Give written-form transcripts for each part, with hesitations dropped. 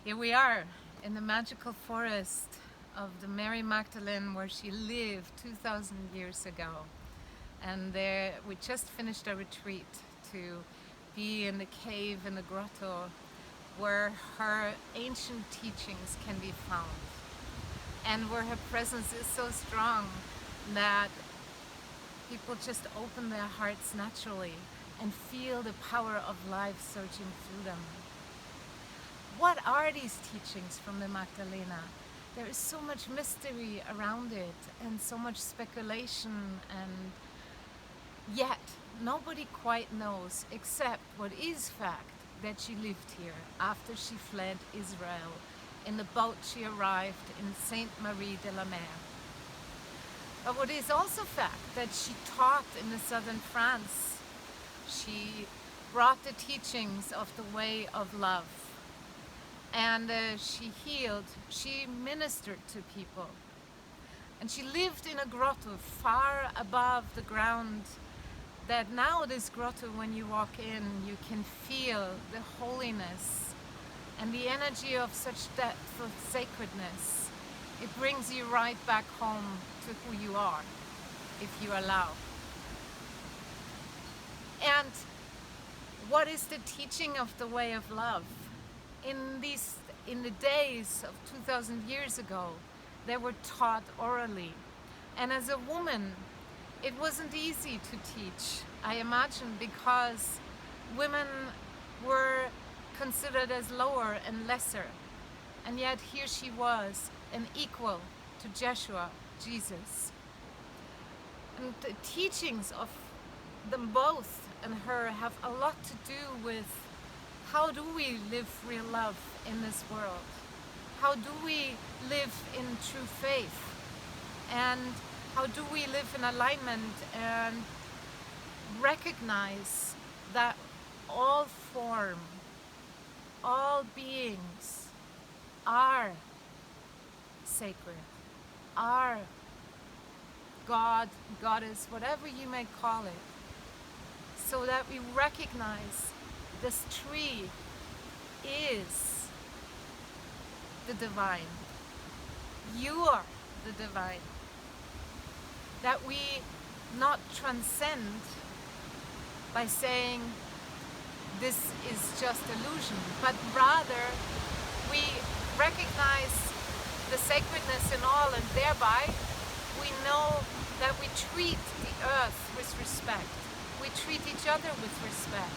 Here we are in the magical forest of the Mary Magdalene where she lived 2,000 years ago. And there we just finished a retreat to be in the cave in the Grotto where her ancient teachings can be found and where her presence is so strong that people just open their hearts naturally and feel the power of life surging through them. What are these teachings from the Magdalena? There is so much mystery around it and so much speculation, and yet nobody quite knows, except what is fact, that she lived here after she fled Israel in the boat she arrived in Sainte Marie de la Mer. But what is also fact, that she taught in the southern France. She brought the teachings of the way of love. And she healed, she ministered to people. And she lived in a grotto far above the ground, that now this grotto, when you walk in, you can feel the holiness and the energy of such depth of sacredness. It brings you right back home to who you are, if you allow. And what is the teaching of the way of love? In the days of 2,000 years ago, they were taught orally. And as a woman, it wasn't easy to teach, I imagine, because women were considered as lower and lesser. And yet here she was, an equal to Joshua, Jesus. And the teachings of them both and her have a lot to do with how do we live real love in this world? How do we live in true faith? And how do we live in alignment and recognize that all form, all beings are sacred, are God, Goddess, whatever you may call it, so that we recognize this tree is the divine. You are the divine. That we not transcend by saying this is just illusion, but rather we recognize the sacredness in all, and thereby we know that we treat the earth with respect. We treat each other with respect.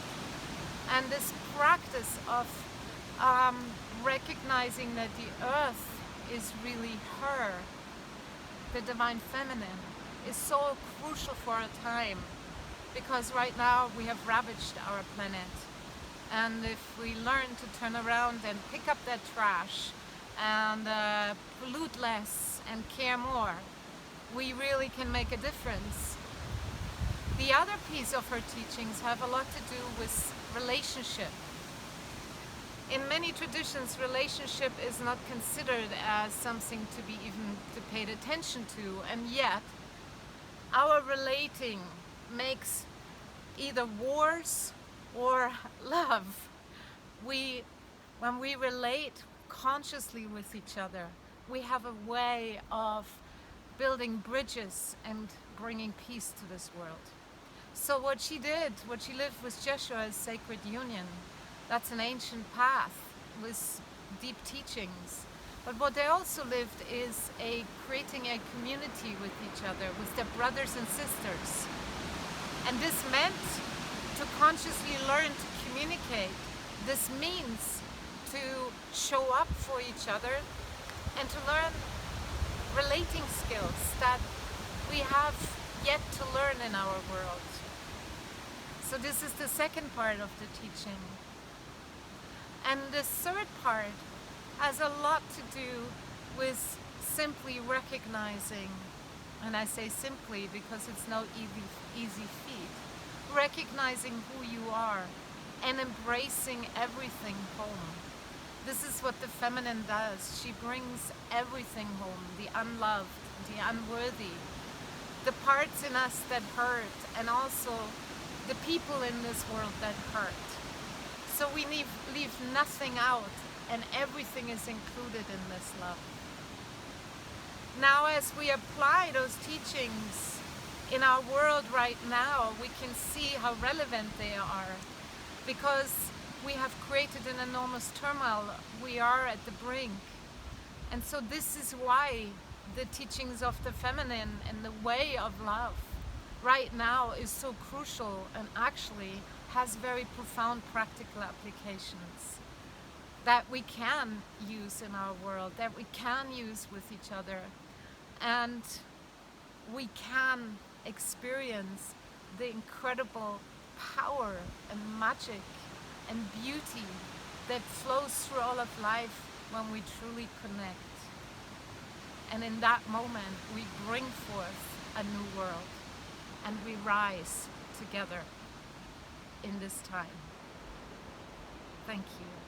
And this practice of recognizing that the earth is really her, the divine feminine, is so crucial for our time, because right now we have ravaged our planet. And if we learn to turn around and pick up that trash and pollute less and care more, we really can make a difference. The other piece of her teachings have a lot to do with relationship. In many traditions, relationship is not considered as something to be even paid attention to, and yet our relating makes either wars or love. When we relate consciously with each other, we have a way of building bridges and bringing peace to this world. So what she did, what she lived with Joshua is sacred union. That's an ancient path with deep teachings. But what they also lived is creating a community with each other, with their brothers and sisters. And this meant to consciously learn to communicate. This means to show up for each other and to learn relating skills that we have yet to learn in our world. So this is the second part of the teaching. And the third part has a lot to do with simply recognizing, and I say simply because it's no easy feat, recognizing who you are and embracing everything home. This is what the feminine does. She brings everything home, the unloved, the unworthy, the parts in us that hurt, and also the people in this world that hurt. So we leave nothing out and everything is included in this love. Now, as we apply those teachings in our world right now, we can see how relevant they are, because we have created an enormous turmoil. We are at the brink. And so this is why the teachings of the feminine and the way of love right now is so crucial, and actually has very profound practical applications that we can use in our world, that we can use with each other, and we can experience the incredible power and magic and beauty that flows through all of life when we truly connect. And in that moment, we bring forth a new world, and we rise together in this time. Thank you.